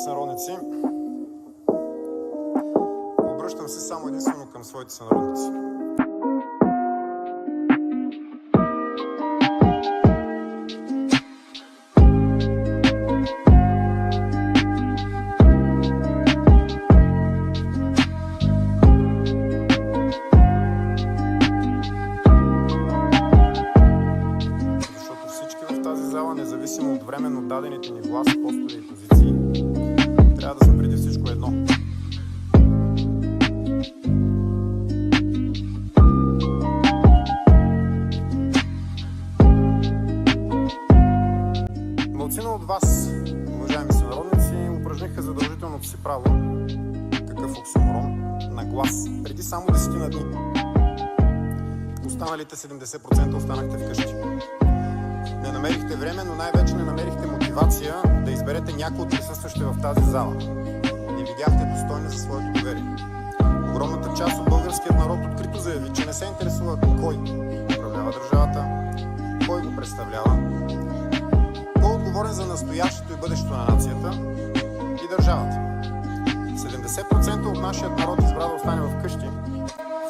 сънародници, обръщам се само единствено към своите сънародници. Защото всички в тази зала, независимо от временно дадените ни власт, постове и позиции, трябва да сме преди всичко едно. Малцина от вас, уважаеми сънародници, упражниха задължителното си право, какъв оксиморон, на глас, преди само 10 дни. Останалите 70% останахте вкъщи. Не намерихте време, но най-вече не намерихте мотивация да изберете някой от присъстващите в тази зала. Не видяхте достойни за своето доверие. Огромната част от българският народ открито заяви, че не се интересува кой управлява държавата, кой го представлява, кой е отговорен за настоящето и бъдещето на нацията и държавата. 70% от нашия народ избра да остане вкъщи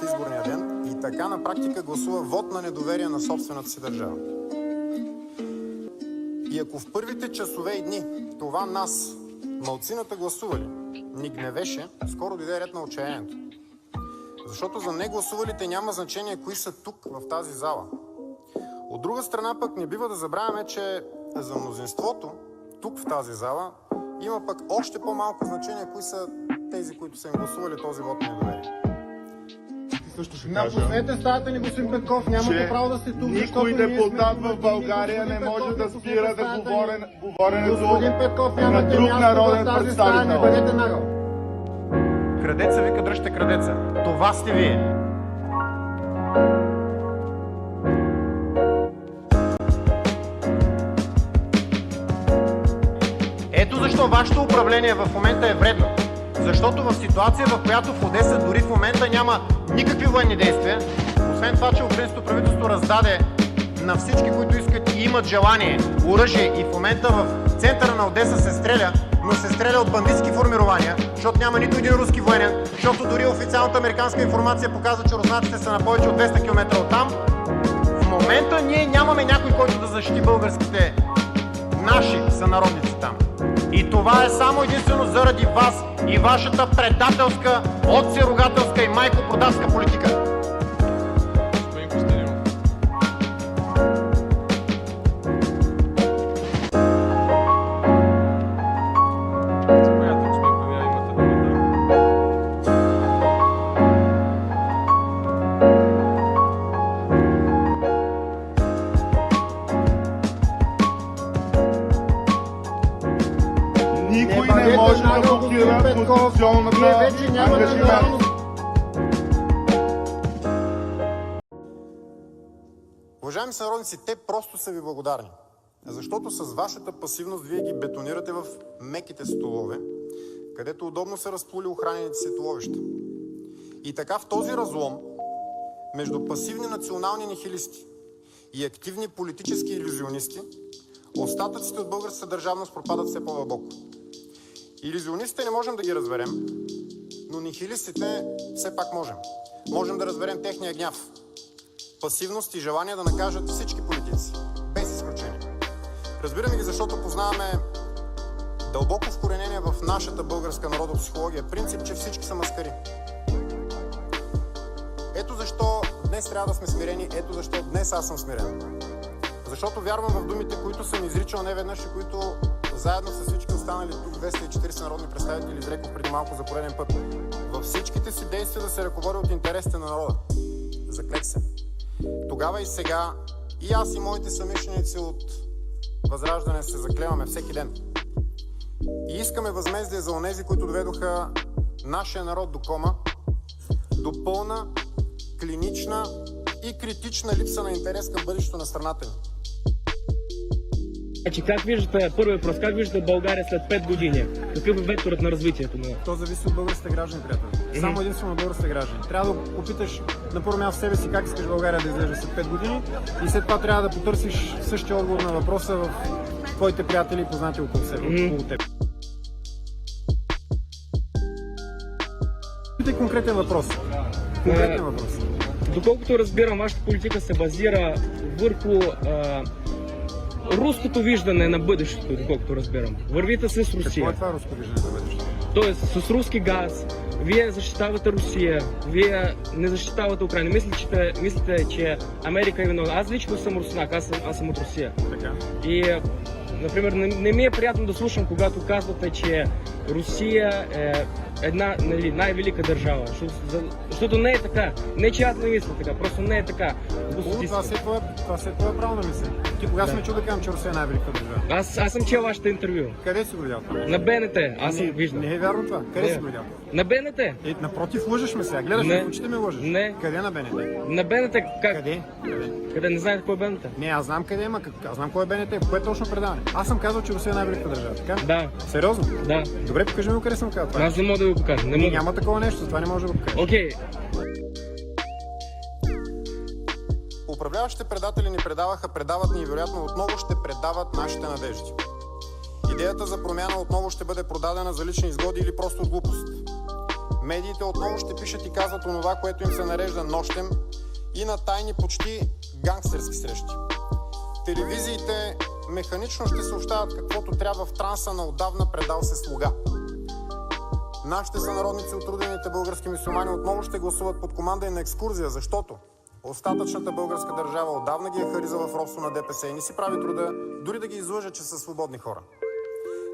в изборния ден и така на практика гласува вот на недоверие на собствената си държава. И ако в първите часове и дни това нас, малцината гласували, ни гневеше, скоро дойде ред на отчаянието. Защото за негласувалите няма значение кои са тук в тази зала. От друга страна пък не бива да забравяме, че за мнозинството тук в тази зала има пък още по-малко значение кои са тези, които са им гласували този вот на недоверие. Напуснете стаята ни, господин Петков, нямате право да сте тук, никой депутат в България не може да спира да говоренето господин Петков, на нямате друг място народен в тази стая, не представител. бъдете нагъл. Крадеца вика, дръжте крадеца. Това сте вие. Ето защо вашето управление в момента е вредно. Защото в ситуация, в която в Одеса дори в момента няма никакви военни действия, освен това, че украинското правителство раздаде на всички, които искат и имат желание, оръжие и в момента в центъра на Одеса се стреля, но се стреля от бандитски формирования, защото няма нито един руски военен, защото дори официалната американска информация показва, че руснаците са на повече от 200 км оттам. В момента ние нямаме някой, който да защити българските наши сънародници там. И това е само единствено заради вас и вашата предателска, отцеругателска и майкопродавска политика. Господин Костадинов. Заповядайте, господин Павия, имате думата. Никой не може да блокира конституционната ангажимент. Уважаеми сънародници, те просто са ви благодарни. Защото с вашата пасивност вие ги бетонирате в меките столове, където удобно са разплули охранените си туловища. И така в този разлом между пасивни национални нихилисти и активни политически илюзионисти, остатъците от българската държавност пропадат все по-дълбоко. Илюзионистите не можем да ги разберем, но нихилистите все пак можем. Можем да разберем техния гняв, пасивност и желание да накажат всички политици, без изключение. Разбираме ги, защото познаваме дълбоко вкоренение в нашата българска народопсихология принцип, че всички са маскари. Ето защо днес трябва да сме смирени, ето защо днес аз съм смирен. Защото вярвам в думите, които съм изричал неведнъж и които заедно с всички останали тук 240 народни представители изрекох преди малко за пореден път. Във всичките си действия да се ръководя от интересите на народа. Заклех се. Тогава и сега и аз и моите съмишленици от Възраждане се заклеваме всеки ден. И искаме възмездие за онези, които доведоха нашия народ до кома, до пълна, клинична и критична липса на интерес към бъдещето на страната ни. Значи как виждате, първи въпрос, как виждате България след 5 години? Какъв е векторът на развитието на? То зависи от българските граждани, приятел. Само единствено от българските граждани. Трябва да опиташ на първо място в себе си как искаш България да изглежда след 5 години и след това трябва да потърсиш същия отговор на въпроса в твоите приятели и познати около себе, около теб. Конкретен въпрос. Конкретен въпрос. Доколкото разбирам, вашата политика се базира върху руското виждане на бъдещето, доколкото разбирам. Вървите с Какво Русия. е това руско виждане на бъдещето? Тоест, с руски газ, вие защитавате Русия, вие не защитавате Украина. Мислите, че Америка е виновна. Аз лично съм руснак, аз съм от Русия. Така. И, например, не ми е приятно да слушам, когато казвате, че Русия е една най-велика държава. Защото не е така. Не, че аз не мисля така, просто не е така. Това си е твоя право на мисля. Ти кога сме чул да кажем, че Русия е най-велика държава? Аз съм чел вашето интервю. Къде си го видял това? На БНТ, аз съм виждал. Не е вярно това. Къде Не. си го видял? На БНТ? Напротив, лъжеш ме сега. Гледаш Не. в очите ми лъжеш. Не. Къде на БНТ? На БНТ как? Къде? Къде? Не знаете кой е БНТ? Не, аз знам къде има, аз знам кой е БНТ, кое е точно предаване. Аз съм казал, че Русия е най-велика държава, така? Да. Сериозно? Да. Добре, покажи ми къде съм казал това. Аз не мога да го покажа. Не мога. Няма такова нещо, това не може да го покажеш. Окей. Управляващите предатели ни предаваха, предават ни и вероятно отново ще предават нашите надежди. Идеята за промяна отново ще бъде продадена за лични изгоди или просто от глупост. Медиите отново ще пишат и казват онова, което им се нарежда нощем и на тайни почти гангстерски срещи. Телевизиите механично ще съобщават каквото трябва в транса на отдавна предал се слуга. Нашите сънародници от родените български мюсюлмани отново ще гласуват под команда и на екскурзия, защото остатъчната българска държава отдавна ги е харизала в робство на ДПС и не си прави труда дори да ги излъжа, че са свободни хора.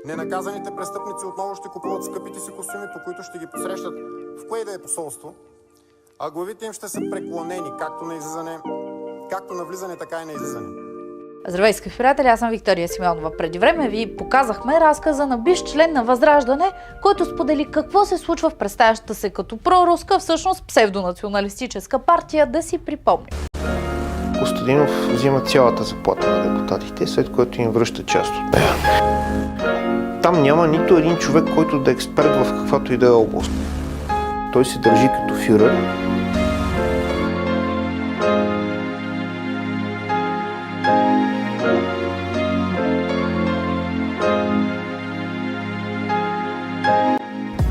Ненаказаните престъпници отново ще купуват скъпите си костюми, по които ще ги посрещат в кое да е посолство, а главите им ще са преклонени както на влизане, така и на излизане. Здравейте, скъпи приятели, аз съм Виктория Симеонова. Преди време ви показахме разказа на бивш член на Възраждане, който сподели какво се случва в представящата се като проруска, всъщност псевдонационалистическа партия, да си припомним. Костадинов взима цялата заплата на депутатите, след което им връща част от нея. Там няма нито един човек, който да е експерт в каквато и да е област. Той се държи като фюрер.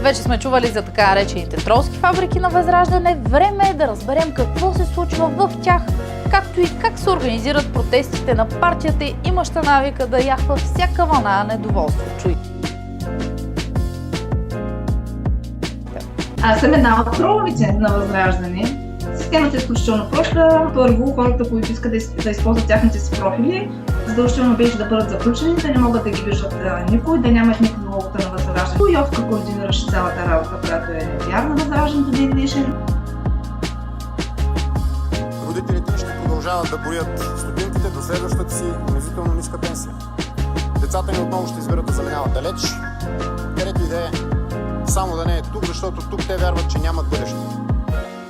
Вече сме чували за така наречените тролски фабрики на Възраждане. Време е да разберем какво се случва в тях, както и как се организират протестите на партията, имаща навика да яхва всяка вълна недоволство. Чуй! Аз съм една от троловите на Възраждане. Системата е изключително проста. Първо, хората, които искат да използват тяхните си профили, задължително беше да бъдат заключени, да не могат да ги виждат никой, да нямат никаква логота на Възраждане. Йовка координираше цялата работа, която е невярна Възраждането ден днешен. Родителите ни ще продължават да броят стотинките до следващата си унизително ниска пенсия. Децата ни отново ще изберат да заминават далеч, където и да е, само да не е тук, защото тук те вярват, че нямат бъдеще.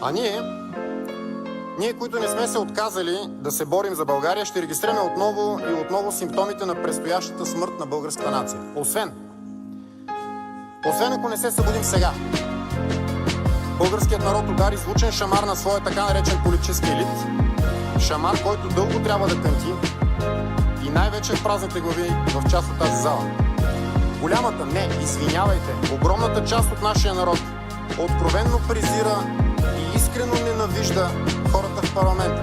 А ние, които не сме се отказали да се борим за България, ще регистрираме отново и отново симптомите на предстоящата смърт на българската нация. Освен ако не се събудим сега. Българският народ удари звучен шамар на своя така наречен политически елит. Шамар, който дълго трябва да кънти и най-вече в празните глави в част от тази зала. Голямата, не, извинявайте, огромната част от нашия народ откровенно презира и искрено ненавижда хората в парламента.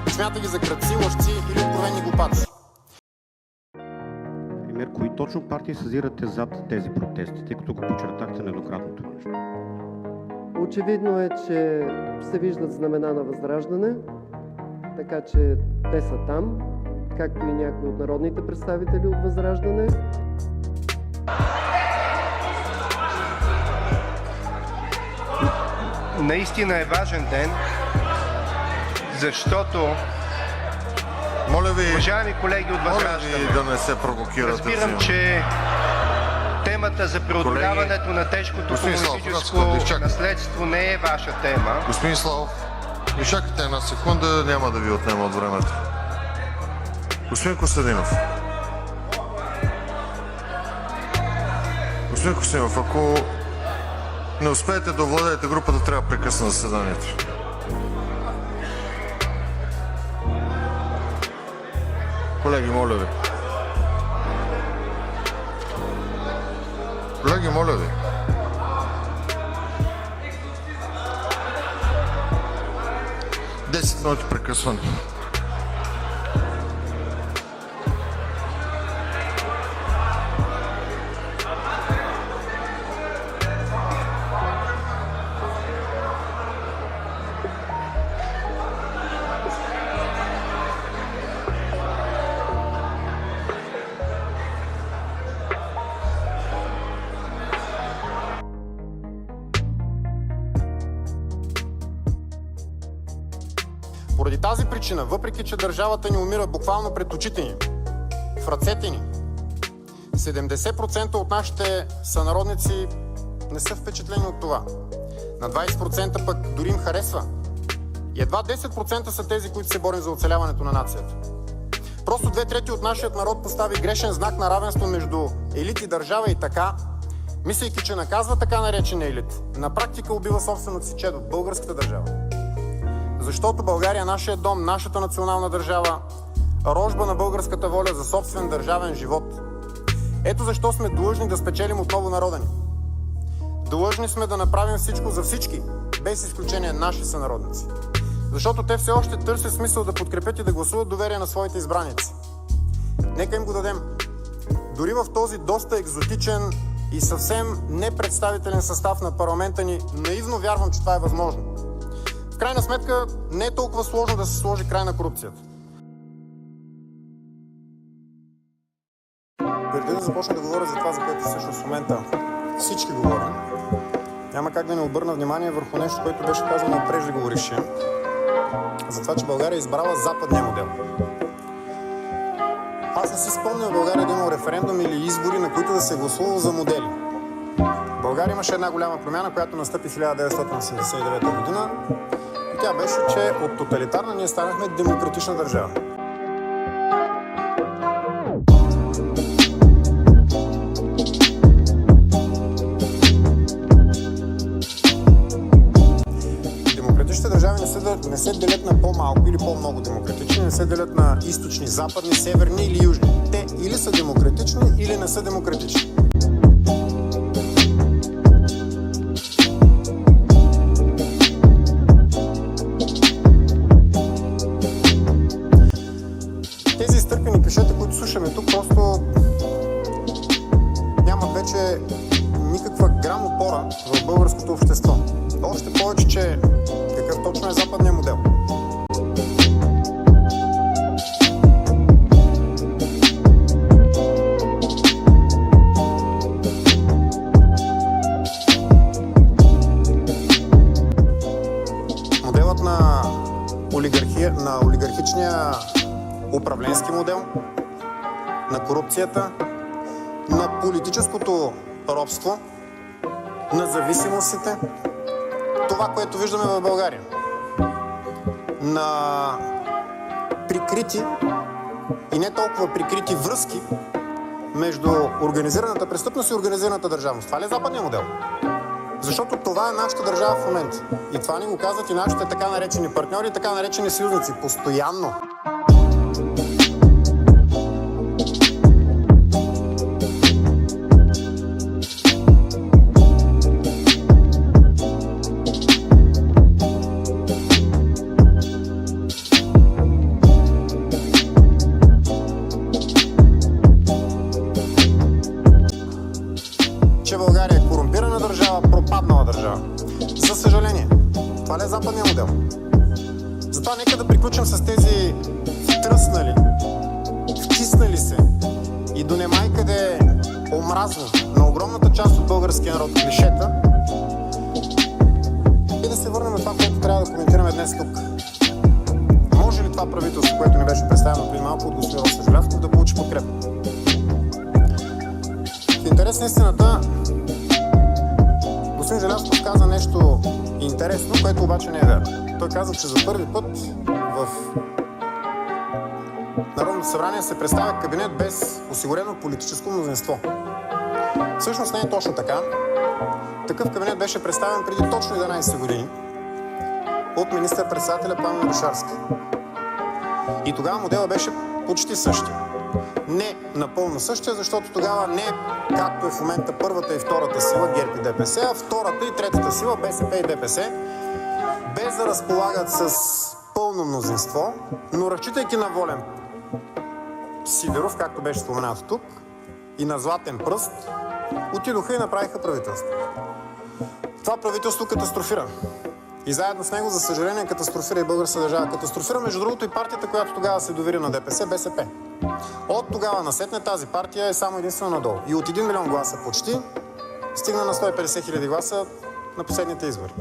Смята ги за крадци, лъжци или откровени глупаци. Пример, кои точно партии съзирате зад тези протести, тъй като го подчертахте нееднократно това нещо? Очевидно е, че се виждат знамена на Възраждане, така че те са там, както и някои от народните представители от Възраждане. Наистина е важен ден, защото, Моля ви, уважаеми колеги от Възраждане, да не се провокирате. разбирам, че темата за преодоляването на тежкото Господин Славов, комунистическо наследство не е ваша тема. Господин Славов, изчакайте една секунда, няма да ви отнема от времето. Господин Костадинов. Господин Костадинов, ако не успеете да овладеете групата, трябва да прекъсна заседанието. Колеги, моля ви. Колеги, моля ви. 10 минути прекъсване. Поради тази причина, въпреки че държавата ни умира буквално пред очите ни, в ръцете ни, 70% от нашите сънародници не са впечатлени от това. На 20% пък дори им харесва. И едва 10% са тези, които се борим за оцеляването на нацията. Просто 2/3 от нашият народ постави грешен знак на равенство между елит и държава и така, мислейки, че наказва така наречения елит, на практика убива собственото си чедо, българската държава. Защото България е нашият дом, нашата национална държава, рожба на българската воля за собствен държавен живот. Ето защо сме длъжни да спечелим отново народа ни. Длъжни сме да направим всичко за всички, без изключение наши сънародници. Защото те все още търсят смисъл да подкрепят и да гласуват доверие на своите избраници. Нека им го дадем. Дори в този доста екзотичен и съвсем непредставителен състав на парламента ни, наивно вярвам, че това е възможно. В крайна сметка не е толкова сложно да се сложи край на корупцията. Преди да започна да говоря за това, за което всъщност в момента всички говорим, няма как да не обърна внимание върху нещо, което беше казано от преждеговорившия, за това, че България е избрала западния модел. Аз не си спомням в България да има референдум или избори, на които да се гласува за модели. В България имаше една голяма промяна, която настъпи 1989 година. И тя беше, че от тоталитарна ние станахме демократична държава. Демократичните държави не се делят на по-малко или по-много демократични, не се делят на източни, западни, северни или южни. Те или са демократични, или не са демократични. Тези изтъркани клишета, които слушаме тук, просто нямат вече никаква грам опора в българското общество. Още повече, че какъв точно е западният модел. Моделът на олигархичния управленски модел, на корупцията, на политическото робство, на зависимостите, това, което виждаме в България, на прикрити и не толкова прикрити връзки между организираната престъпност и организираната държавност. Това ли е западният модел? Защото това е нашата държава в момента. И това ни го казват и нашите така наречени партньори и така наречени съюзници. Постоянно. Че България е корумпирана държава, пропаднала държава. За съжаление, това не е западният модел. Затова нека да приключим с тези втръснали, втиснали се и до немай-къде омразни на огромната част от българския народ клишета и да се върнем на това, което трябва да коментираме днес тук. Може ли това правителство, което ни беше представено преди малко от господин Росен Желязков, да получи подкрепа? В интерес на истината, господин Желязков каза нещо интересно, което обаче не е вярно. Той каза, че за първи път в Народното събрание се представя кабинет без осигурено политическо мнозинство. Всъщност не е точно така. Такъв кабинет беше представен преди точно 11 години от министър-председателя Пламен Орешарски. И тогава моделът беше почти същия. Не напълно същия, защото тогава не както е в момента първата и втората сила ГЕРБ и ДПС, а втората и третата сила БСП и ДПС, без да разполагат с пълно мнозинство, но разчитайки на Волен Сидеров, както беше споменато тук, и на Златен пръст, отидоха и направиха правителство. Това правителство катастрофира. И заедно с него, за съжаление, катастрофира и българска държава. Катастрофира, между другото, и партията, която тогава се довери на ДПС, БСП. От тогава насетне тази партия е само единствено надолу. И от 1 милион гласа почти стигна на 150 хиляди гласа на последните избори.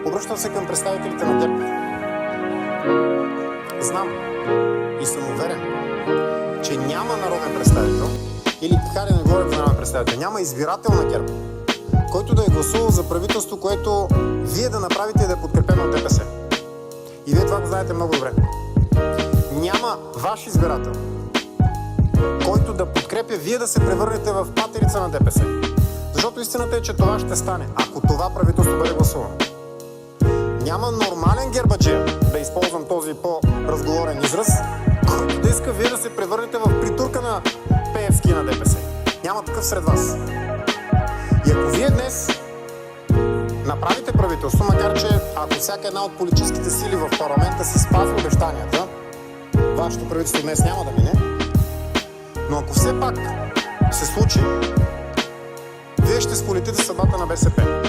Обръщам се към представителите на ГЕРБ. Знам и съм уверен, че няма народен представител, или хайде да не говорим за народен представител, няма избирател на ГЕРБ, който да е гласувал за правителство, което вие да направите и да е подкрепено от ДПС. И вие това го знаете много добре. Няма ваш избирател, който да подкрепя вие да се превърнете в патерица на ДПС. Защото истината е, че това ще стане, ако това правителство бъде гласувано. Няма нормален гербаджия, да използвам този по-разговорен израз, който да иска вие да се превърнете в притурка на Пеевски и на ДПС. Няма такъв сред вас. И ако вие днес направите правителство, макар че ако всяка една от политическите сили в парламента си спазва обещанията, вашето правителство днес няма да мине, но ако все пак се случи, вие ще сполетите съдбата на БСП.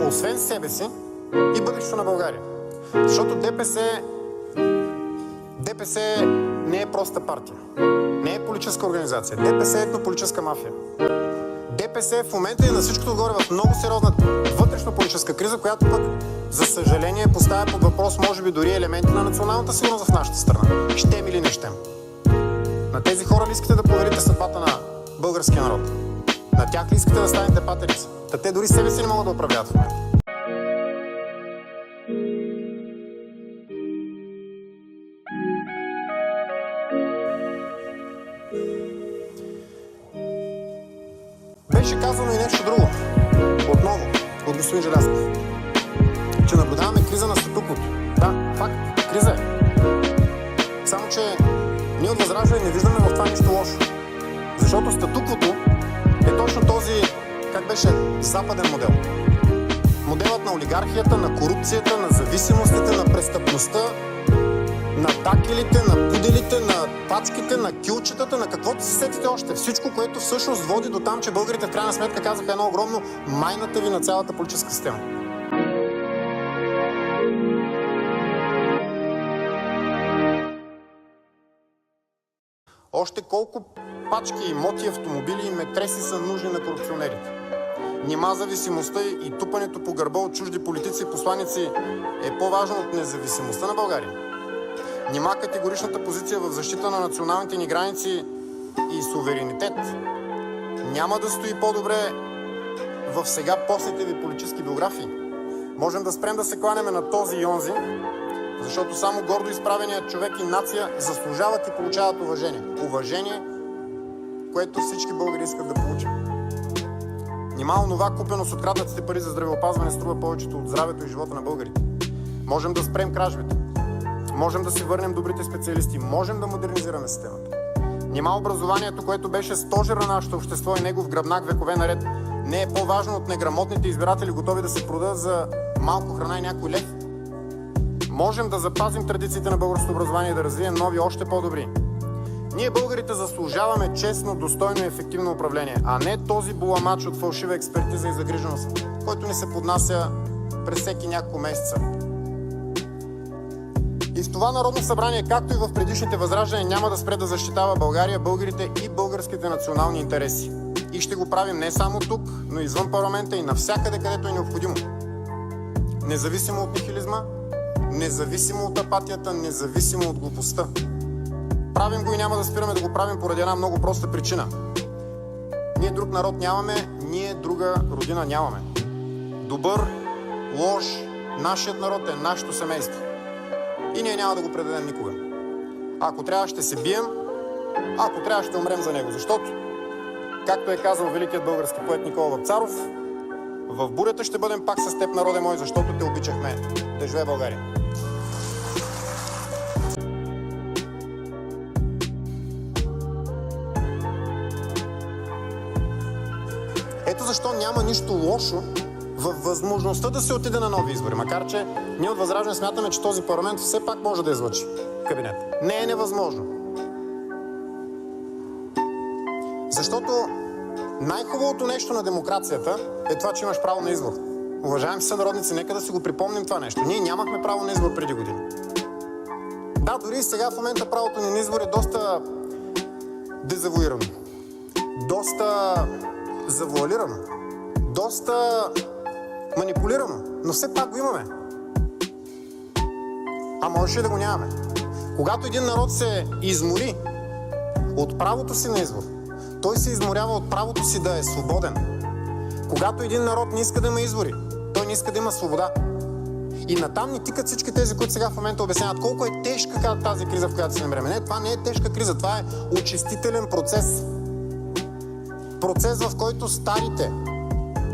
Освен себе си и бъдещето на България. Защото ДПС не е проста партия. Не е политическа организация. ДПС е етнополитическа мафия. ДПС в момента е на всичкото отгоре в много сериозна вътрешно-политическа криза, която пък, за съжаление, поставя под въпрос, може би дори елементи на националната сигурност в нашата страна. Щем или не щем. На тези хора ли искате да поверите съдбата на българския народ? На тях ли искате да станете патерици? Та те дори себе си не могат да управляват в момента. Беше казано и нещо друго. Отново, от господин Желязков. Че наблюдаваме криза на статуквото. Да, факт, криза е. Само, че ние от ВЪЗРАЖДАНЕ не виждаме в това нищо лошо. Защото статуквото е точно този, как беше, западен модел. Моделът на олигархията, на корупцията, на зависимостите, на престъпността, на дакелите, на пуделите, на пачките, на кюлчетата, на каквото се сетите още. Всичко, което всъщност води до там, че българите в крайна сметка казаха едно огромно майната ви на цялата политическа система. Още колко пачки, имоти, автомобили и метреси са нужни на корупционерите. Нима зависимостта и тупането по гърба от чужди политици и посланици е по-важно от независимостта на България. Нима категоричната позиция в защита на националните ни граници и суверенитет няма да стои по-добре в сега постните ви политически биографии. Можем да спрем да се кланяме на този и онзи, защото само гордо изправеният човек и нация заслужават и получават уважение. Уважение, което всички българи искат да получат. Нима онова купено с откраднатите пари за здравеопазване струва повечето от здравето и живота на българите. Можем да спрем кражбите. Можем да си върнем добрите специалисти. Можем да модернизираме системата. Нима образованието, което беше стожер на нашето общество и негов гръбнак векове наред, не е по-важно от неграмотните избиратели, готови да се продадат за малко храна и някой лев. Можем да запазим традициите на българското образование и да развием нови, още по-добри. Ние българите заслужаваме честно, достойно и ефективно управление, а не този буламач от фалшива експертиза и загриженост, който ни се поднася през всеки няколко месеца. И в това Народно събрание, както и в предишните ВЪЗРАЖДАНЕ, няма да спре да защитава България, българите и българските национални интереси. И ще го правим не само тук, но и извън парламента и навсякъде, където е необходимо. Независимо от нихилизма, независимо от апатията, независимо от глупостта. Правим го и няма да спираме да го правим поради една много проста причина. Ние друг народ нямаме, ние друга родина нямаме. Добър, лош, нашият народ е нашето семейство. И ние няма да го предадем никога. Ако трябва, ще се бием, ако трябва, ще умрем за него. Защото, както е казал великият български поет Никола Вапцаров, в бурята ще бъдем пак с теб, народе мой, защото те обичахме. Да живее България! Ето защо няма нищо лошо във възможността да се отиде на нови избори. Макар че ние от ВЪЗРАЖДАНЕ смятаме, че този парламент все пак може да излъчи кабинет. Не е невъзможно. Защото най-хубавото нещо на демокрацията е това, че имаш право на избор. Уважаеми сънародници, нека да си го припомним това нещо. Ние нямахме право на избор преди години. Да, дори и сега в момента правото ни на избор е доста дезавуирано. Доста завуалирано. Доста манипулирано. Но все пак го имаме. А можеше да го нямаме. Когато един народ се измори от правото си на избор, той се изморява от правото си да е свободен. Когато един народ не иска да има избори, той не иска да има свобода. И натам ни тикат всички тези, които сега в момента обясняват колко е тежка тази криза, в която се намираме. Не, това не е тежка криза, това е очистителен процес. Процес, в който старите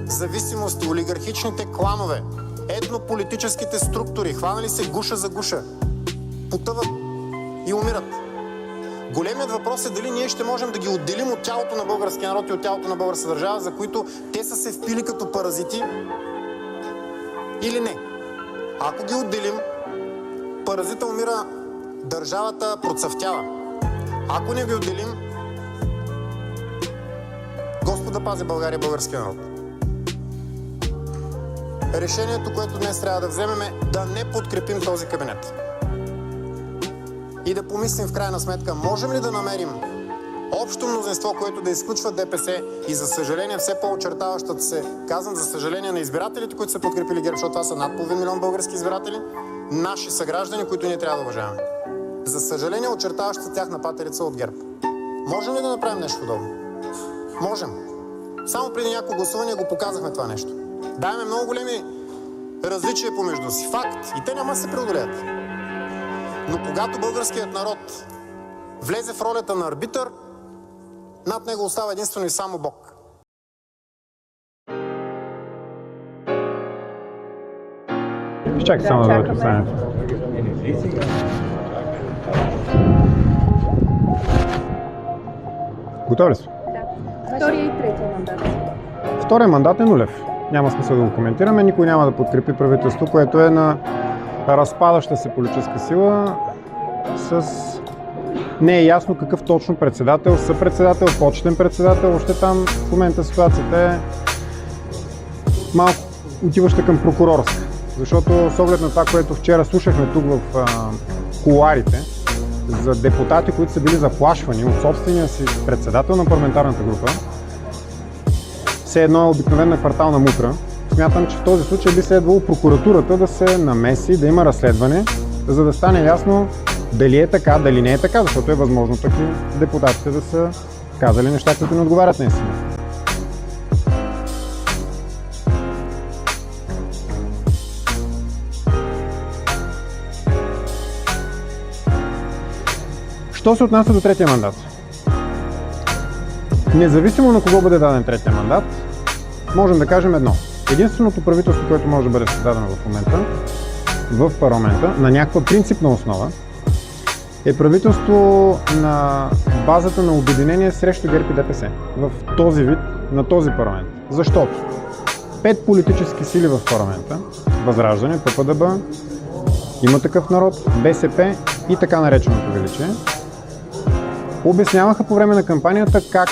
зависимости, олигархичните кланове, етнополитическите структури, хванали се гуша за гуша, потъват и умират. Големият въпрос е дали ние ще можем да ги отделим от тялото на българския народ и от тялото на българската държава, за които те са се впили като паразити, или не. Ако ги отделим, паразита умира, държавата процъфтява. Ако не ги отделим, Господ да пази България и българския народ. Решението, което днес трябва да вземем, е да не подкрепим този кабинет. И да помислим в крайна сметка, можем ли да намерим общо мнозинство, което да изключва ДПС и за съжаление все по-очертаващата се, казвам за съжаление на избирателите, които са подкрепили ГЕРБ, защото това са над половин милион български избиратели, наши съграждани, които ние трябва да уважаваме. За съжаление очертаващата тяхна патерица от ГЕРБ. Можем ли да направим нещо подобно? Можем. Само преди няколко гласувания го показахме това нещо. Даваме много големи различия помежду си. Факт. И те няма да се преодолеят. Но когато българският народ влезе в ролята на арбитър, над него остава единствено и само Бог. Чакай само да бъде останете. Готови ли сте? Да. Втория и третия мандат. Втория мандат е нулев. Няма смисъл да го коментираме. Никой няма да подкрепи правителство, което е на разпадаща се политическа сила с не е ясно какъв точно председател, съпредседател, почетен председател. Още там в момента ситуацията е малко отиваща към прокурорска. Защото с оглед на това, което вчера слушахме тук в кулоарите за депутати, които са били заплашвани от собствения си председател на парламентарната група, все едно е обикновена квартална мутра. Смятам, че в този случай би следвало прокуратурата да се намеси, да има разследване, за да стане ясно дали е така, дали не е така, защото е възможно таки депутатите да са казали неща, които не отговарят на истината. Що се отнася до третия мандат? Независимо на кого бъде даден третия мандат, можем да кажем едно. Единственото правителство, което може да бъде създадено в момента в парламента на някаква принципна основа е правителство на базата на обединение срещу ГЕРБ и ДПС в този вид на този парламент. Защото 5 политически сили в парламента, ВЪЗРАЖДАНЕ, ППДБ, Има такъв народ, БСП и така нареченото величие, обясняваха по време на кампанията как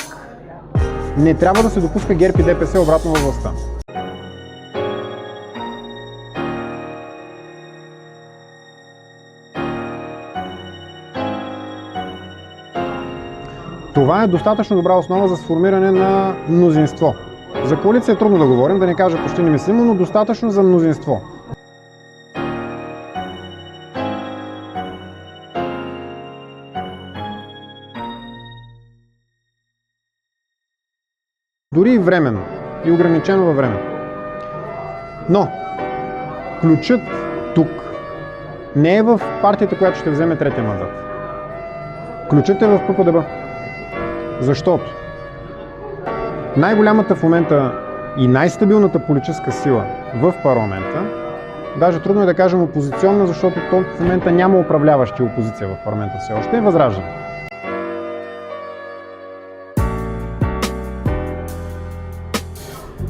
не трябва да се допуска ГЕРБ и ДПС обратно във властта. Това е достатъчно добра основа за сформиране на мнозинство. За коалиция е трудно да говорим, да не кажа почти немислимо, но достатъчно за мнозинство. Дори и временно, и ограничено във време. Но ключът тук не е в партията, която ще вземе третия мандат. Ключът е в ППДБ. Защото най-голямата в момента и най-стабилната политическа сила в парламента, даже трудно е да кажем опозиционна, защото в момента няма управляващи опозиция в парламента все още, е Възраждане.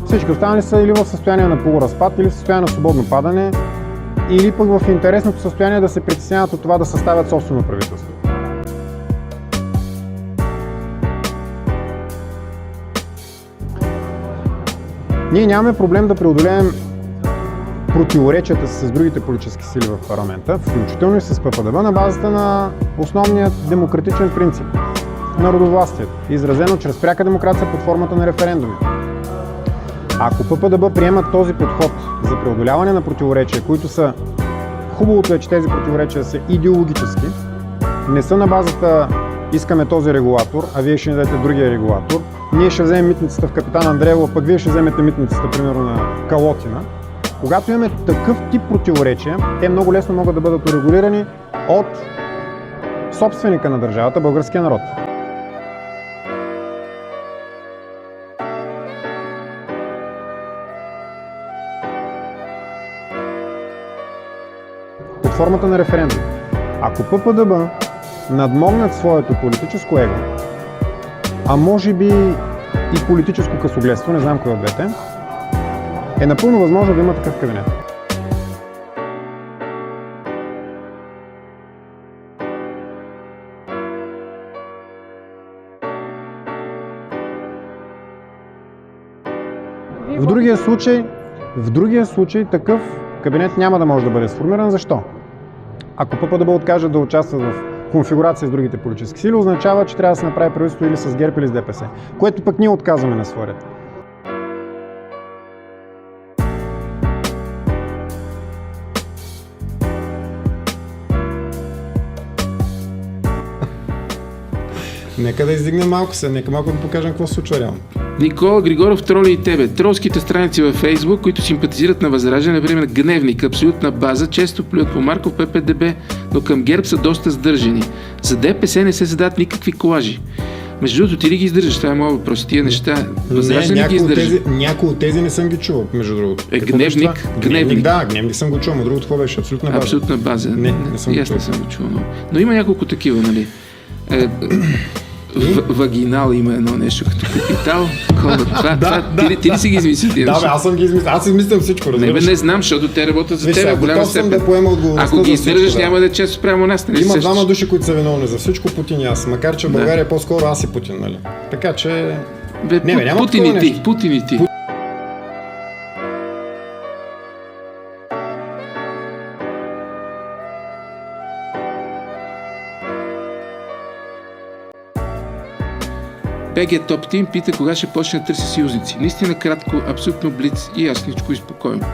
Всички останали са или в състояние на полуразпад, или в състояние на свободно падане, или пък в интересното състояние да се притесняват от това да съставят собствено правителство. Ние нямаме проблем да преодолеем противоречията с другите политически сили в парламента, включително и с ППДБ, на базата на основния демократичен принцип – народовластието, изразено чрез пряка демокрация под формата на референдуми. Ако ППДБ приемат този подход за преодоляване на противоречия, които са хубавото е, че тези противоречия са идеологически, не са на базата искаме този регулатор, а вие ще ни дадете другия регулатор, ние ще вземем митницата в Капитан Андреево, пък вие ще вземете митницата, примерно, на Калотина. Когато имаме такъв тип противоречия, те много лесно могат да бъдат урегулирани от собственика на държавата, българския народ. Под формата на референдум. Ако ППДБ надмогнат своето политическо его, а може би и политическо късогледство, не знам кое от двете, е напълно възможно да има такъв кабинет. В другия случай такъв кабинет няма да може да бъде сформиран. Защо? Ако ППДБ откаже да участва в конфигурация с другите политически сили, означава, че трябва да се направи правителство или с ГЕРБ, или с ДПС, което пък ние отказваме на своя ред. Нека да издигнем малко се, нека малко да покажем какво се случва реално. Никола Григоров троли и тебе. Тролските страници във Фейсбук, които симпатизират на Възраждане, например Гневник, абсолютна база, често плюят по Марков, ППДБ, но към ГЕРБ са доста сдържани. За ДПС не се задават никакви колажи. Между другото, ти ли ги издържаш? Това е моят въпрос. Тия неща, Възраждане ги издържа. Някои от тези не съм ги чувал, между другото. Гневник? Гневник, да, Гневник съм го чувал, но другото какво беше? Абсолютна база. Абсолютна база. Не съм го чувал. Не съм го чувал. Но има няколко такива, нали? Вагинал има едно нещо като капитал. Ти ли си ги измисли? Да, бе, аз съм ги измислил. Аз измислям всичко, разбираш. Не знам, защото те работят за теб в голяма степен. Да поема отговорността. Ако ги издържаш, няма да е често спрямо нас. Има двама души, които са виновни за всичко, Путин и аз. Макар че в България по-скоро аз и Путин, нали? Така че... Путин и ти. БГ Топ Тим пита кога ще почне да търси съюзници. Наистина кратко, абсолютно блиц и ясничко и спокойно.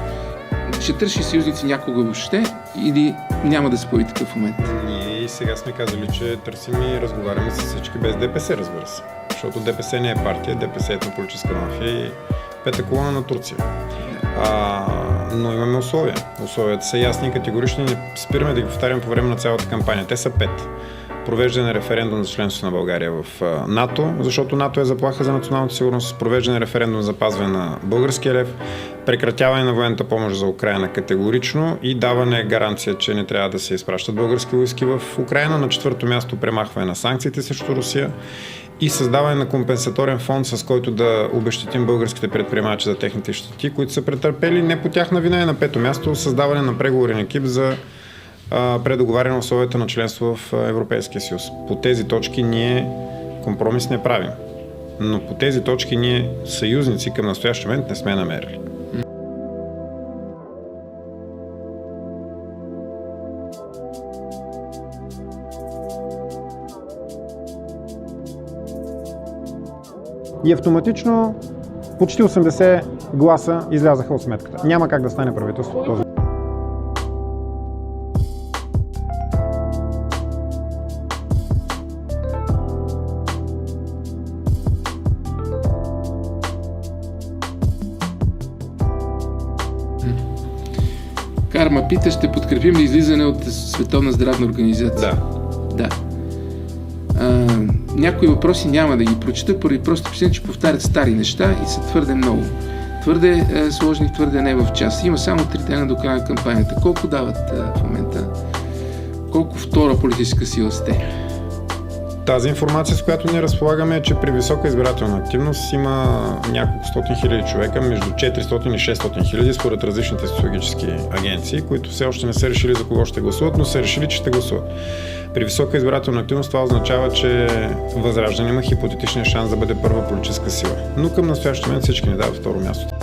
Ще търси съюзници някога въобще или няма да се появи такъв момент? Ние сега сме казали, че търсим и разговаряме с всички без ДПС, разбира се. Защото ДПС не е партия, ДПС е етнополитическа мафия и пета колона на Турция. Но имаме условия. Условията са ясни и категорични. Не спираме да ги повтарям по време на цялата кампания. Те са 5. Провеждане на референдум за членство на България в НАТО, защото НАТО е заплаха за националната сигурност, провеждане на референдум за запазване на българския лев, прекратяване на военната помощ за Украйна категорично и даване гаранция, че не трябва да се изпращат български войски в Украйна. На 4-то място премахване на санкциите срещу Русия и създаване на компенсаторен фонд, с който да обезщетим българските предприемачи за техните щети, които са претърпели не по тяхна вина. И на 5-то място създаване на преговорен екип за предоговаряне на условията на членство в Европейския съюз. По тези точки ние компромис не правим. Но по тези точки ние съюзници към настоящия момент не сме намерили. И автоматично почти 80 гласа излязаха от сметката. Няма как да стане правителство този. Карма пита, ще подкрепим ли излизане от Световна здравна организация? Да. Някои въпроси няма да ги прочита, поради просто причина, че повтарят стари неща и са твърде много. Твърде сложни, твърде не в час. Има само 3 дена до края на кампанията. Колко дават в момента? Колко втора политическа сила сте? Тази информация, с която ние разполагаме, е, че при висока избирателна активност има няколко стотин хиляди човека, между 400 и 600 хиляди, според различните социологически агенции, които все още не са решили за кого ще гласуват, но са решили, че ще гласуват. При висока избирателна активност това означава, че Възраждане има хипотетичния шанс да бъде първа политическа сила. Но към настоящия момент всички ни дават второ място.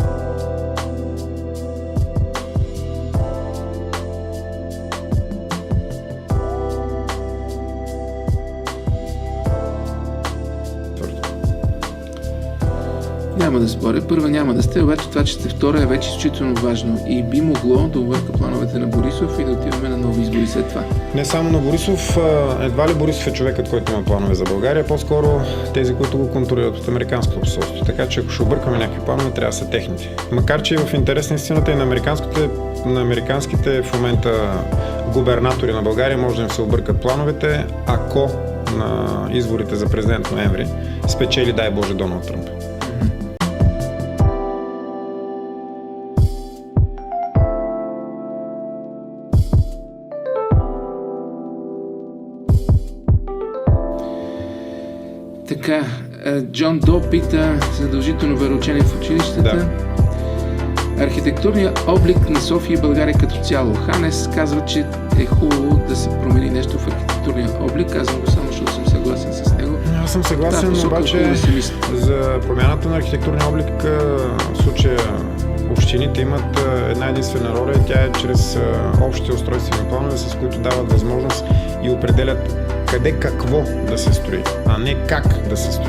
Няма да споря. Първа няма да сте, обаче това, че сте втора е вече изключително важно и би могло да обърка плановете на Борисов и да отиваме на нови избори след това. Не само на Борисов, едва ли Борисов е човекът, който има планове за България, по-скоро тези, които го контролират от американското посолство. Така че ако ще объркаме някакви планове, трябва да са техните. Макар че в интерес на истината и на американските в момента губернатори на България може да им се объркат плановете, ако на изборите за президент ноември спечели, дай Боже, Доналд Тръмп. Така, Джон До пита задължително вероучение в училищата. Да. Архитектурният облик на София и България като цяло. Ханес казва, че е хубаво да се промени нещо в архитектурния облик. Казвам го само, защото съм съгласен с него. Аз съм съгласен, обаче за промяната на архитектурния облик в случая общините имат една единствена роля и тя е чрез общите устройствени планове, с които дават възможност и определят къде какво да се строи, а не как да се строи.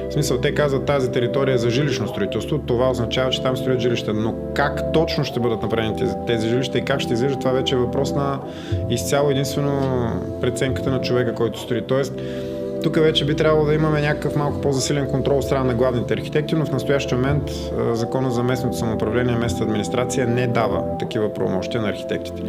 В смисъл, те казват тази територия е за жилищно строителство, това означава, че там строят жилища, но как точно ще бъдат направени тези жилища и как ще изглеждат, това вече е въпрос на изцяло единствено преценката на човека, който строи. Тоест, тук вече би трябвало да имаме някакъв малко по-засилен контрол от страна на главните архитекти, но в настоящия момент Законът за местното самоуправление и местната администрация не дава такива правомощия на архитектите.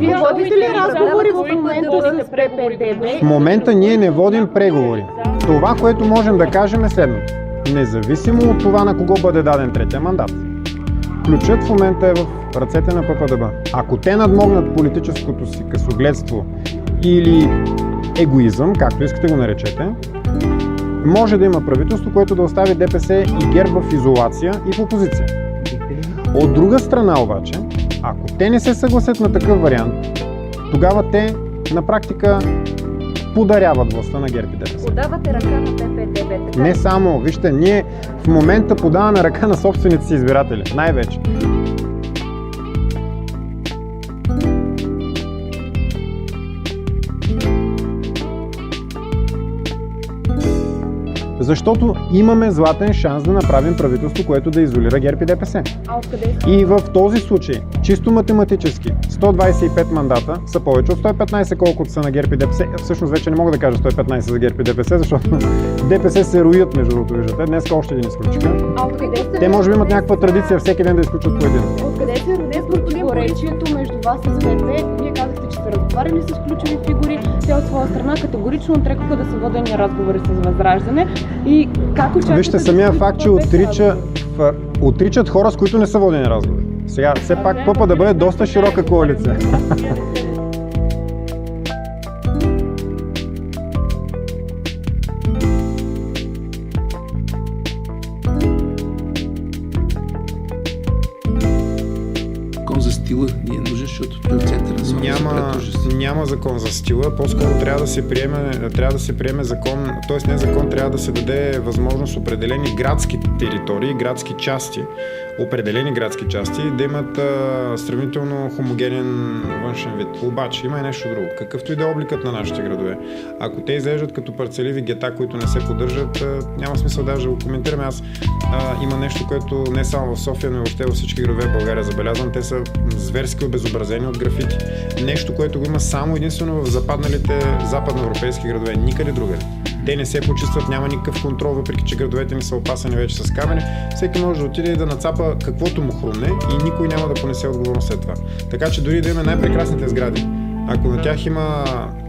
Вие водите ли разговори в момента с ППДБ? В момента ние не водим преговори. Това, което можем да кажем е следното. Независимо от това на кого бъде даден третия мандат, ключът в момента е в ръцете на ППДБ. Ако те надмогнат политическото си късогледство или егоизъм, както искате го наречете, може да има правителство, което да остави ДПС и ГЕРБ в изолация и в опозиция. От друга страна обаче, ако те не се съгласят на такъв вариант, тогава те на практика подаряват властта на ГЕРБ и ДПС. Подавате ръка на ППДБ. Така? Не само, вижте, ние в момента подаваме ръка на собствените си избиратели, най-вече. Защото имаме златен шанс да направим правителство, което да изолира ГЕРБ и ДПС. А откъде? И в този случай, чисто математически, 125 мандата са повече от 115, колкото са на ГЕРБ и ДПС. Всъщност вече не мога да кажа 115 за ГЕРБ и ДПС, защото ДПС се роят, между другото, виждате. Днес още един изключиха. А откъде сте? Те може би имат някаква традиция всеки ден да изключат по един. Откъде се роди противоречието между вас и СВП? Вие казахте, че сте разговаряли с ключови фигури. Те от своя страна категорично отрекоха да са водени разговори с Възраждане. И как очаквате? Вижте, самия факт, че отричат хора, с които не са водени разговори. Сега, все пак ППДБ да бъде доста широка коалиция. За стила ни е нужен, защото той е в центъра на няма закон за стила, по-скоро трябва да се приеме закон, т.е. не закон, трябва да се даде възможност определени градски територии, градски части, определени градски части да имат сравнително хомогенен външен вид. Обаче има и нещо друго. Какъвто и да е обликът на нашите градове. Ако те изглеждат като парцеливи гета, които не се поддържат, няма смисъл даже да го коментираме. Има нещо, което не само в София, но и въобще във всички градове в България забелязвам. Те са зверски обезобразени от графити. Нещо, което го има само единствено в западноевропейски градове. Никъде другаде. Те не се почистват, няма никакъв контрол, въпреки че градовете ни са опасани вече с камъни. Всеки може да отиде и да нацапа каквото му хрумне и никой няма да понесе отговорност след това. Така че дори да имаме най-прекрасните сгради, ако на тях има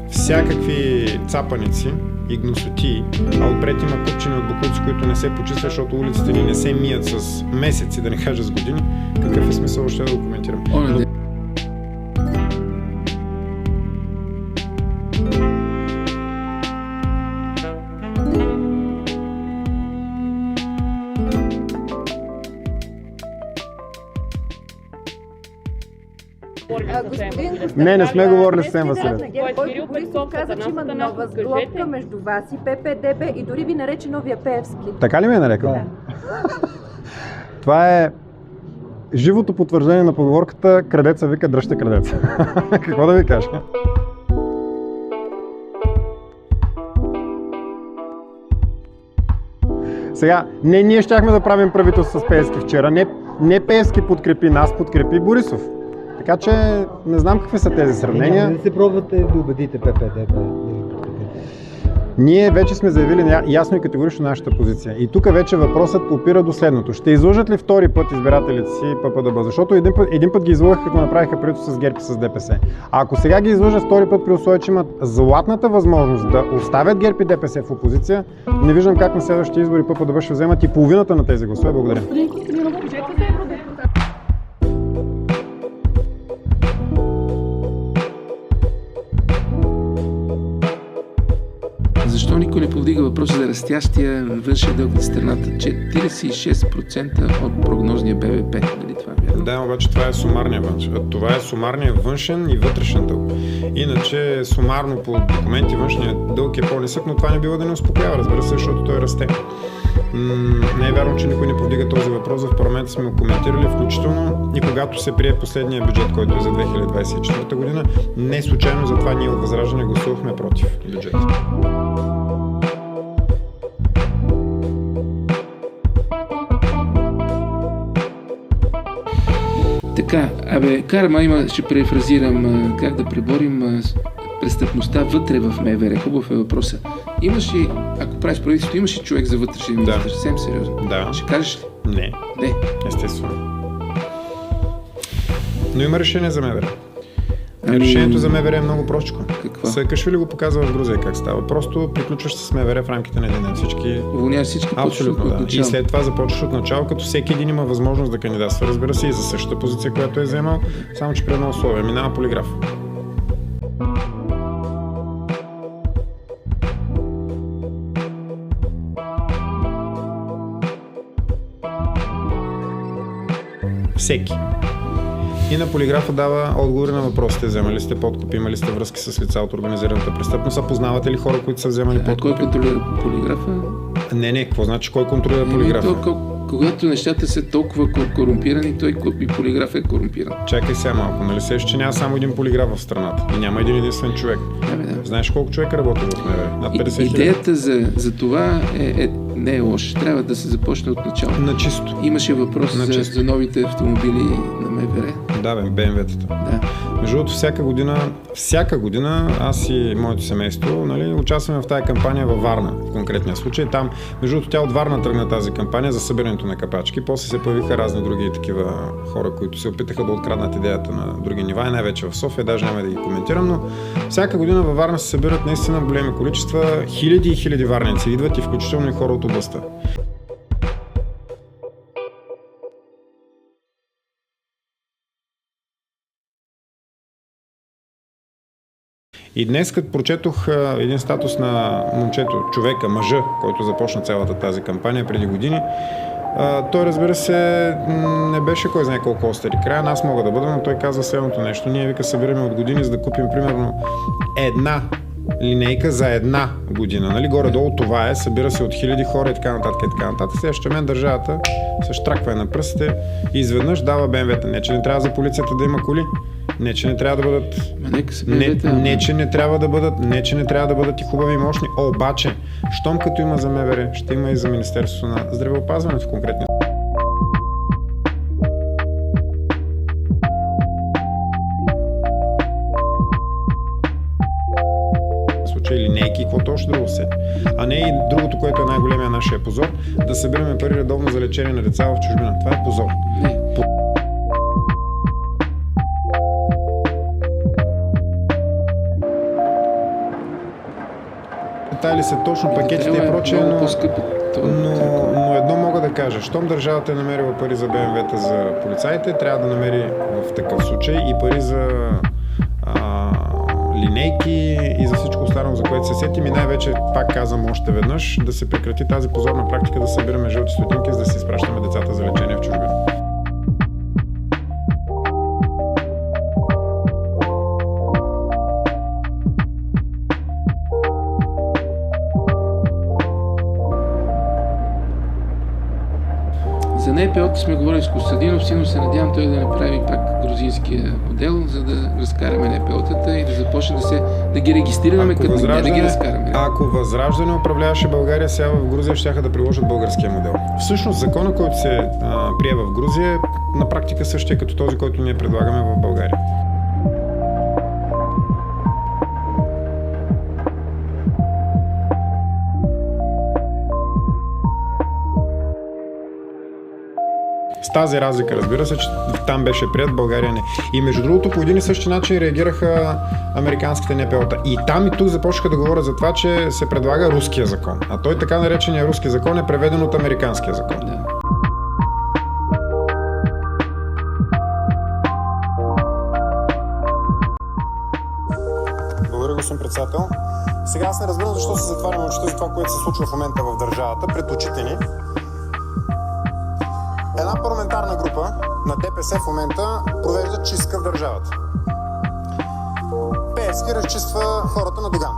всякакви цапаници и гносотии, а отпред има купчини от боклуци, които не се почистват, защото улиците ни не се мият с месеци, да не кажа с години, какъв е смисъл още да го коментирам? Не сме говорили с Асен Василев. Кирил Петков каза, че има нова сглобка между вас и ППДБ и дори ви нарече новия Пеевски. Така ли ме е нарекал? Да. Това е живото потвърждение на поговорката "Крадеца вика, дръжте крадеца". Какво да ви кажа? Сега, не ние щяхме да правим правителство с Пеевски вчера, не Пеевски подкрепи нас, подкрепи Борисов. Така че не знам какви са тези сравнения. Не се пробвате да убедите ППДБ. Ние вече сме заявили ясно и категорично нашата позиция. И тук вече въпросът опира до следното. Ще излъжат ли втори път избирателите си ППДБ? Защото един път ги излъгаха, като направиха правителство с ГЕРБ и с ДПС. А ако сега ги излъжат втори път при условие, че имат златната възможност да оставят ГЕРБ и ДПС в опозиция, не виждам как на следващите избори ППДБ ще вземат и половината на тези гласове. Благодаря. Защо никой не повдига въпроса за растящия външен дълг на страната? 46% от прогнозния БВП. Дали това е вярно? Да, обаче това е сумарния външен. Това е сумарния външен и вътрешен дълг. Иначе сумарно по документи външният дълг е по-нисък, но това не бива да не успокоява, разбира се, защото той расте. Не е вярно, че никой не повдига този въпрос. В парламента сме го коментирали, включително и когато се прие последния бюджет, който е за 2024 година. Не случайно затова ние от Възраждане гласувахме против бюджета. Така, Карма ще префразирам как да преборим престъпността вътре в МВР. Хубав е въпроса. Имаш ли, ако правиш правителство, имаш ли човек за вътрешен министър? Съвсем сериозно. Да. Ще кажеш ли? Не. Естествено. Но има решение за МВР. Решението за МВР е много простичко. Какво? Саакашвили го показва в Грузия как става. Просто приключваш с МВР в рамките на един ден. Уволняваш всички. Абсолютно, да. И след това започваш от начало, като всеки един има възможност да кандидатства, разбира се, и за същата позиция, която е вземал, само че при едно условие. Минава полиграф. Всеки. И на полиграфа дава отговори на въпросите. Вземали сте подкупи, имали сте връзки с лица от организираната престъпност, а познавате ли хора, които са вземали подкупи? Кой контролира полиграфа? Не, какво значи кой контролира полиграфа? Когато нещата са толкова корумпирани, той и полиграф е корумпиран. Чакай сега малко, нали сеш, че няма само един полиграф в страната и няма един единствен човек. Да. Знаеш колко човека работят в МВР? Над 50 000. Идеята за това не е лоша. Трябва да се започне от начало. На чисто. Имаше въпрос за новите автомобили на МВР. Да, БМВ-тата. Да. Между другото, всяка година аз и моето семейство, нали, участваме в тази кампания във Варна, в конкретния случай. Там, между другото, тя от Варна тръгна тази кампания за събирането на капачки. После се появиха разни други такива хора, които се опитаха да откраднат идеята на други нива, и най-вече в София, даже няма да ги коментирам, но всяка година във Варна се събират наистина големи количества, хиляди и хиляди варненци идват и включително и хора от областта. И днес, като прочетох един статус на момчето, човека, мъжа, който започна цялата тази кампания преди години, Той, разбира се, не беше кой знае колко остър и краен. Аз мога да бъда, но той казва следното нещо. Ние, вика, събираме от години, за да купим примерно една линейка за една година. Нали? Горе-долу това е, събира се от хиляди хора и така нататък и така нататък. Следващия мен държавата се штраква на пръстите и изведнъж дава БМВ-та. Не, че не трябва за полицията да има коли. Не, че не трябва да бъдат... Не, че не трябва да бъдат и хубави и мощни. Обаче, щом като има за МВР, ще има и за Министерството на здравеопазването в конкретния случай, линейки и каквото още друго се. А не и другото, което е най-големия нашия позор, да събираме пари редовно за лечение на деца в чужбина. Това е позор. Детайли са точно пакетите и прочее, но едно мога да кажа. Щом държавата е намерила пари за БМВ-та за полицаите, трябва да намери в такъв случай и пари за линейки и за всичко останало, за което се сетим, и най-вече, пак казвам още веднъж, да се прекрати тази позорна практика да събираме жълти стотинки, за да си изпращаме децата за лечение в чужбина. За НПО-та сме говорили с Костадинов, силно се надявам той да направи пак грузинския модел, за да разкараме НПО-тата и да започне да ги регистрираме, като не да ги разкараме. Ако Възраждане управляваше България, сега в Грузия щяха да приложат българския модел. Всъщност закона, който се прие в Грузия, на практика същия като този, който ние предлагаме в България. С тази разлика, разбира се, че там беше прият, България не. И между другото, по един и същи начин реагираха американските НПО-та. И там и тук започнаха да говорят за това, че се предлага руския закон. А той така наречения руски закон е преведен от американския закон. Да. Благодаря, господин председател. Сега аз не разбирам защо се затваряме очите за това, което се случва в момента в държавата, пред очите ни. Една парламентарна група на ДПС в момента провежда чистка в държавата. Пеевски разчиства хората на Доган.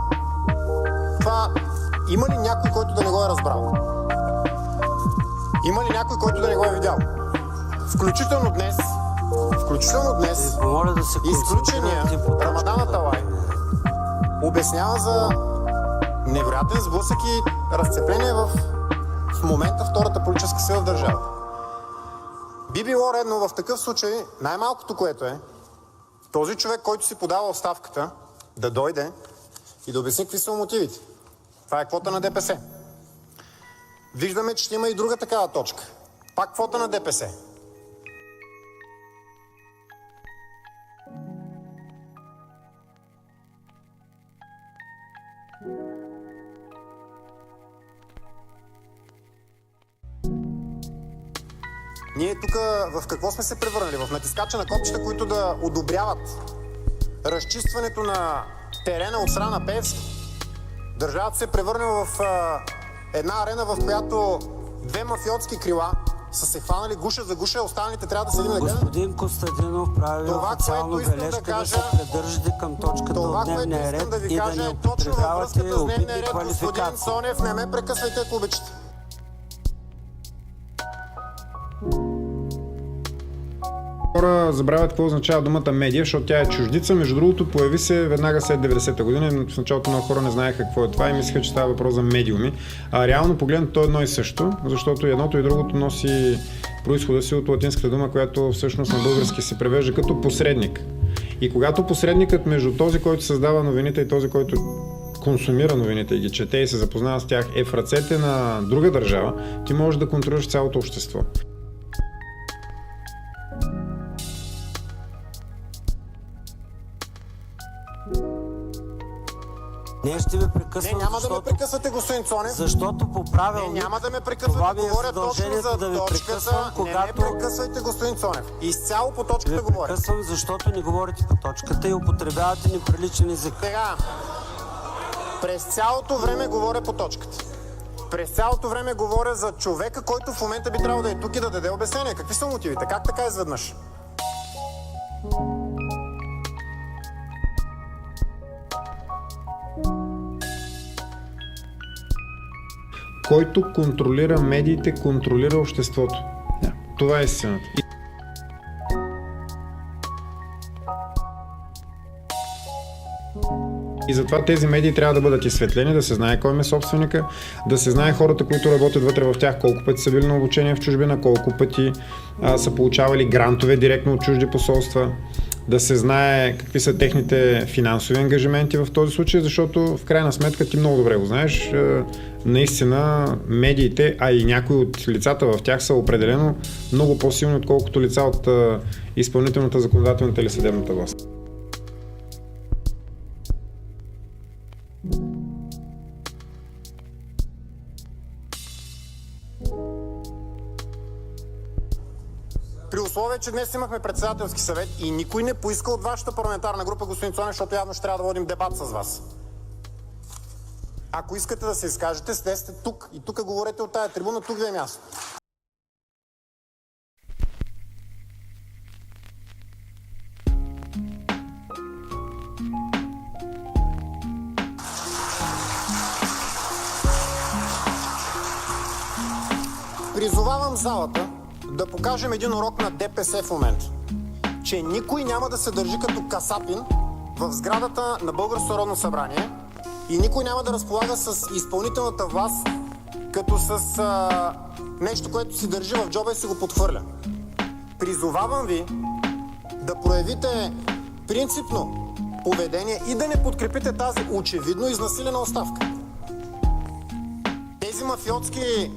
Това има ли някой, който да не го е разбрал? Има ли някой, който да не го е видял? Включително днес изключения Рамадан Аталай обяснява за невероятен сблъсък и разцепление в момента втората политическа сила в държавата. Би било редно в такъв случай, най-малкото което е, този човек, който си подава оставката, да дойде и да обясни какви са мотивите. Това е квота на ДПС. Виждаме, че ще има и друга такава точка. Пак квота на ДПС. Ние тук в какво сме се превърнали? В натискача на копчета, които да одобряват разчистването на терена от страна на Пеевски. Държавата се е превърнала в една арена, в която две мафиотски крила са се хванали гуша за гуша, останалите трябва да седим на гледане. Господин Костадинов прави официално бележка да се придържате към точката от дневния ред и да не употребявате обидни квалификации. Господин Цонев, не ме прекъсвайте, ако обичате. Хора забравят какво означава думата медия, защото тя е чуждица. Между другото, появи се веднага след 90-та година. В началото много хора не знаеха какво е това и мислеха, че става въпрос за медиуми. А реално погледнато то е едно и също, защото едното и другото носи произхода си от латинската дума, която всъщност на български се превежда като посредник. И когато посредникът между този, който създава новините и този, който консумира новините и ги чете и се запознава с тях, е в ръцете на друга държава, ти можеш да контролираш цялото общество. Ние ще ви прекъсваме. Не, няма да ме прекъсвате, господин Цонев. Защото по правилник не, няма да ме прекъсвате, говоря точно за да ви точката. Когато... Не ме прекъсвайте, господин Цонев. Изцяло по точката говоря. Прекъсвам, защото не говорите по точката и употребявате неприличен език. Сега, през цялото време говоря по точката. През цялото време говоря за човека, който в момента би трябвало да е тук и да даде обяснение. Какви са мотивите? Как така изведнъж? Който контролира медиите, контролира обществото. Да. Това е истината. И затова тези медии трябва да бъдат изсветлени, да се знае кой е собственика, да се знае хората, които работят вътре в тях, колко пъти са били на обучение в чужбина, колко пъти са получавали грантове директно от чужди посолства, да се знае какви са техните финансови ангажименти в този случай, защото в крайна сметка ти много добре го знаеш. Наистина медиите, а и някои от лицата в тях са определено много по-силни, отколкото лица от изпълнителната, законодателната или съдебната власт. При условие, че днес имахме председателски съвет и никой не поиска от вашата парламентарна група, господин Цонев, защото явно ще трябва да водим дебат с вас. Ако искате да се изкажете, слезте тук и тук говорете от тая трибуна, тук ви е място. Призовавам залата да покажем един урок на ДПС в момента, че никой няма да се държи като касапин в сградата на Българското народно събрание и никой няма да разполага с изпълнителната власт като с нещо, което си държи в джоба и си го подхвърля. Призовавам ви да проявите принципно поведение и да не подкрепите тази очевидно изнасилена оставка. Тези мафиотски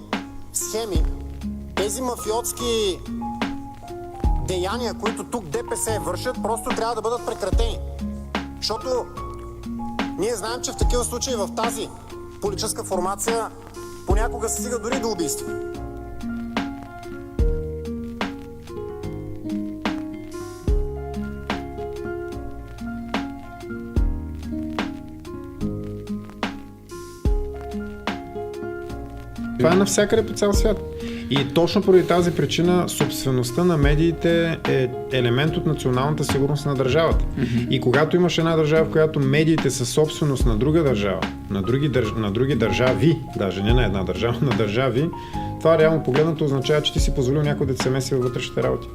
схеми, тези мафиотски деяния, които тук ДПС вършат, просто трябва да бъдат прекратени. Защото ние знаем, че в такива случаи в тази политическа формация понякога се стига дори до убийство. Това е навсякъде по цял свят. И точно поради тази причина собствеността на медиите е елемент от националната сигурност на държавата. И когато имаш една държава, в която медиите са собственост на друга държава, на други държави, даже не на една държава, на държави, това реално погледнато означава, че ти си позволил някой да се меси във вътрешните работи.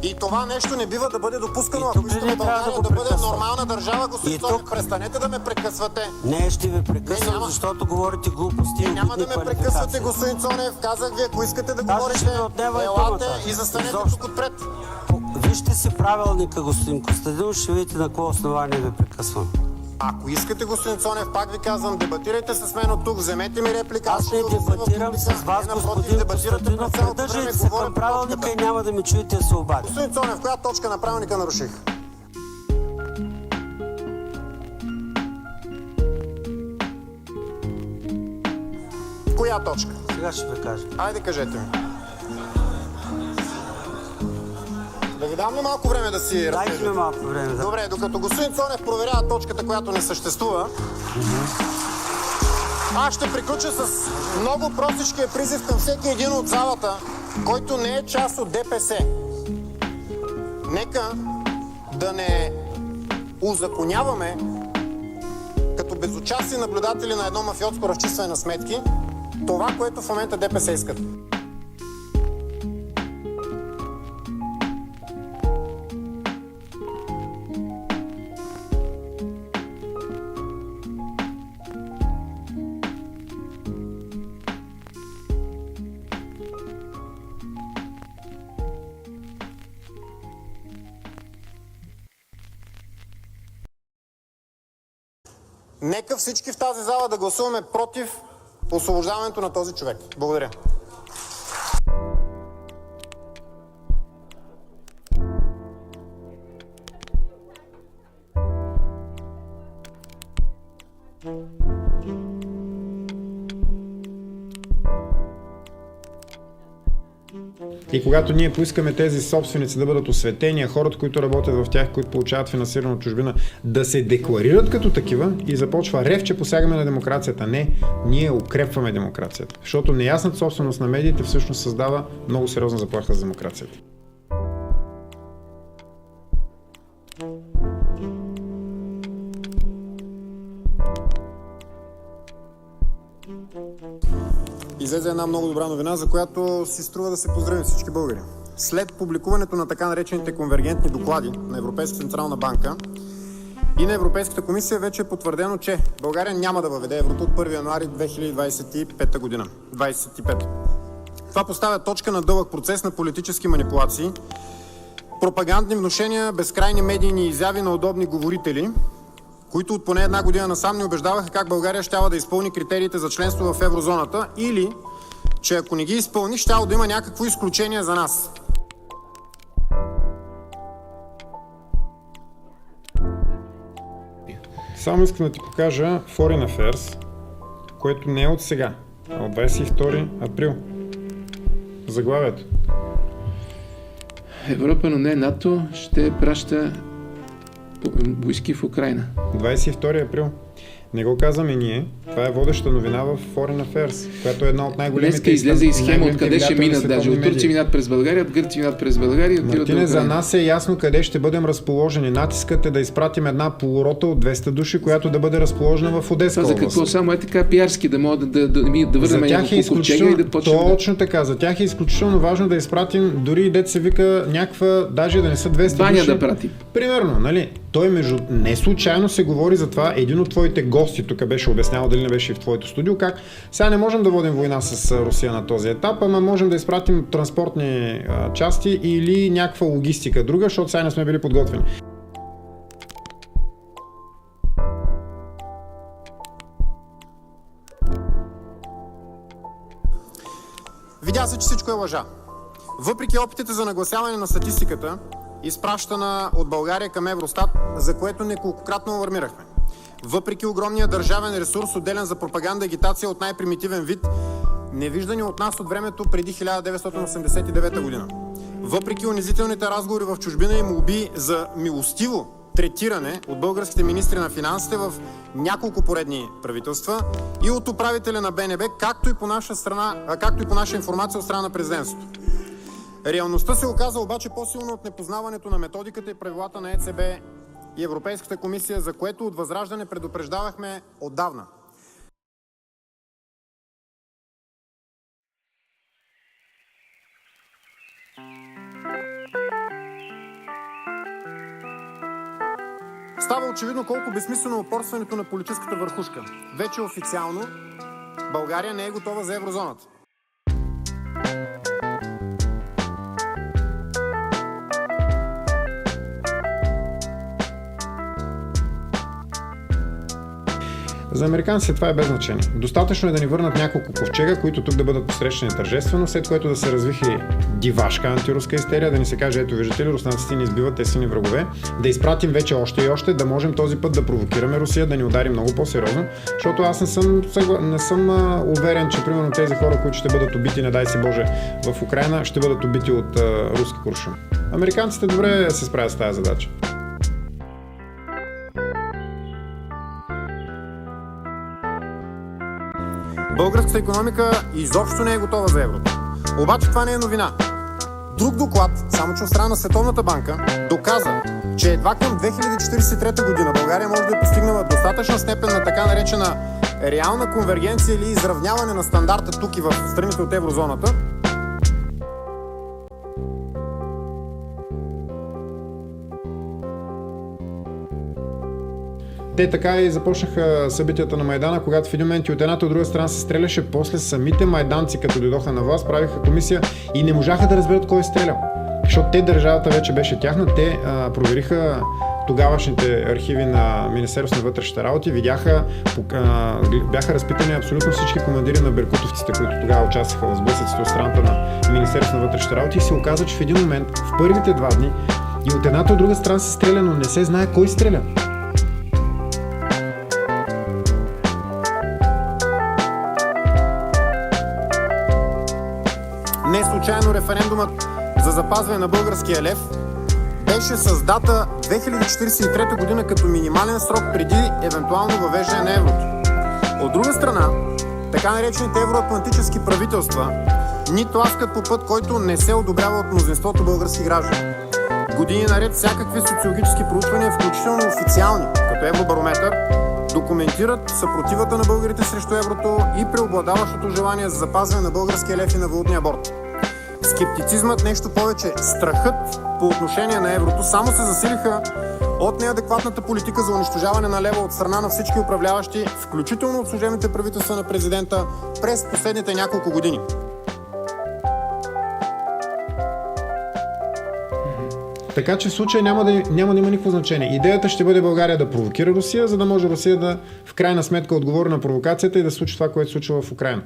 И това нещо не бива да бъде допускано, ако искаме България да бъде нормална държава. Господин Цонев, престанете да ме прекъсвате. Не, ще ви прекъсвам, защото говорите глупости. Няма да ме прекъсвате, господин Цонев. Казах ви, ако искате да говорите, елате и застанете тук отпред. Вижте си правилника, господин Костадинов, ще видите на какво основание ви прекъсвам. Ако искате, господин Цонев, пак ви казвам, дебатирайте с мен от тук, вземете ми реплика. Аз не дебатирам с вас, господин Костадинов. Придържайте се към правилника и няма да ми чуете да се обадя. Господин Цонев, коя точка на правилника наруших? Коя точка? Сега ще ви кажа. Айде, кажете ми. Да ви дам ли малко време да си разкажете? Дайте ми малко време, да. Добре, докато господин Цонев проверява точката, която не съществува, аз ще приключа с много простичкия призив към всеки един от залата, който не е част от ДПС. Нека да не узаконяваме като безучастни наблюдатели на едно мафиотско разчистване на сметки това, което в момента ДПС искат. Нека всички в тази зала да гласуваме против освобождаването на този човек. Благодаря. И когато ние поискаме тези собственици да бъдат осветени, а хората, които работят в тях, които получават финансиране от чужбина, да се декларират като такива, и започва рев, че посягаме на демокрацията. Не, ние укрепваме демокрацията. Защото неясната собственост на медиите всъщност създава много сериозна заплаха за демокрацията. Излезе една много добра новина, за която си струва да се поздравим всички българи. След публикуването на така наречените конвергентни доклади на Европейската централна банка и на Европейската комисия, вече е потвърдено, че България няма да въведе еврото от 1 януари 2025 година. 25. Това поставя точка на дълъг процес на политически манипулации, пропагандни внушения, безкрайни медийни изяви на удобни говорители, които от поне една година насам ни убеждаваха как България щяла да изпълни критериите за членство в еврозоната или, че ако не ги изпълни, щяло да има някакво изключение за нас. Само искам да ти покажа Foreign Affairs, което не е от сега, а от 22 април. Заглавието. Европа, но не НАТО, ще праща войски в Украйна. 22 април. Не го казваме ние. Това е водеща новина в Foreign Affairs, която е една от най-големите... Днеска излезе и схема откъде ще минат даже. От Турция минат през България, от Гърция минат през България. Мартине, за нас е ясно къде ще бъдем разположени. Натискът е да изпратим една полурота от 200 души, която да бъде разположена в Одеска област. За какво? Само е така пиарски, да могат да върнем няколко ковчега и да почнем. Точно така. За тях е изключително важно да изпратим, дори и дет се вика някаква, даже да не са 200 Баня души. да пратим. Примерно, нали? Той не случайно се говори за това. Един от твоите гости тук беше обяснявал, дали не беше и в твоето студио, как сега не можем да водим война с Русия на този етап, ама можем да изпратим транспортни части или някаква логистика друга, защото сега не сме били подготвени. Видя се, че всичко е лъжа. Въпреки опитите за нагласяване на статистиката, изпращана от България към Евростат, за което неколкократно алармирахме. Въпреки огромния държавен ресурс, отделен за пропаганда и агитация от най-примитивен вид, невиждани от нас от времето преди 1989 година. Въпреки унизителните разговори в чужбина и молби за милостиво третиране от българските министри на финансите в няколко поредни правителства и от управителя на БНБ, както и по наша информация от страна на президентството. Реалността се оказа обаче по-силно от непознаването на методиката и правилата на ЕЦБ и Европейската комисия, за което от ВЪЗРАЖДАНЕ предупреждавахме отдавна. Става очевидно колко безсмислено е упорстването на политическата върхушка. Вече официално България не е готова за еврозоната. За американците това е без значение. Достатъчно е да ни върнат няколко ковчега, които тук да бъдат посрещани тържествено, след което да се развихи дивашка антируска истерия, да ни се каже, ето виждате ли, руснаците ни избиват, те си ни врагове, да изпратим вече още и още, да можем този път да провокираме Русия, да ни удари много по-сериозно, защото аз не съм уверен, че примерно тези хора, които ще бъдат убити, не дай си Боже, в Украйна, ще бъдат убити от руски куршум. Американците добре се справят с тази задача. Българската икономика изобщо не е готова за еврото. Обаче това не е новина. Друг доклад, само че от страна на Световната банка, доказа, че едва към 2043 година България може да е постигнала достатъчна степен на така наречена реална конвергенция или изравняване на стандарта тук и в страните от еврозоната. Те така и започнаха събитията на Майдана, когато в един момент и от едната и от друга страна се стреляше, после самите майданци, като дойдоха на власт, правиха комисия и не можаха да разберат кой е стрелял. Защото те, държавата вече беше тяхна, те провериха тогавашните архиви на Министерството на вътрешните работи, видяха, бяха разпитани абсолютно всички командири на беркутовците, които тогава участваха в сблъсъците от страната на Министерството на вътрешните работи и се оказа, че в един момент, в първите 2 дни, и от едната и от друга страна се стреля, но не се знае кой стреля. Не случайно референдум скептицизмът за запазване на българския лев беше с дата 2043 година като минимален срок преди евентуално въвеждане на еврото. От друга страна, така наречените евроатлантически правителства ни тласкат по път, който не се одобрява от мнозинството български граждани. Години наред всякакви социологически проучвания, включително официални, като Евробарометър, документират съпротивата на българите срещу еврото и преобладаващото желание за запазване на българския лев и на валутния борд. Скептицизмът, нещо повече, страхът по отношение на еврото само се засилиха от неадекватната политика за унищожаване на лева от страна на всички управляващи, включително от служебните правителства на президента през последните няколко години. Така че в случая няма да има никакво значение. Идеята ще бъде България да провокира Русия, за да може Русия да в крайна сметка отговори на провокацията и да случи това, което се случва в Украйна.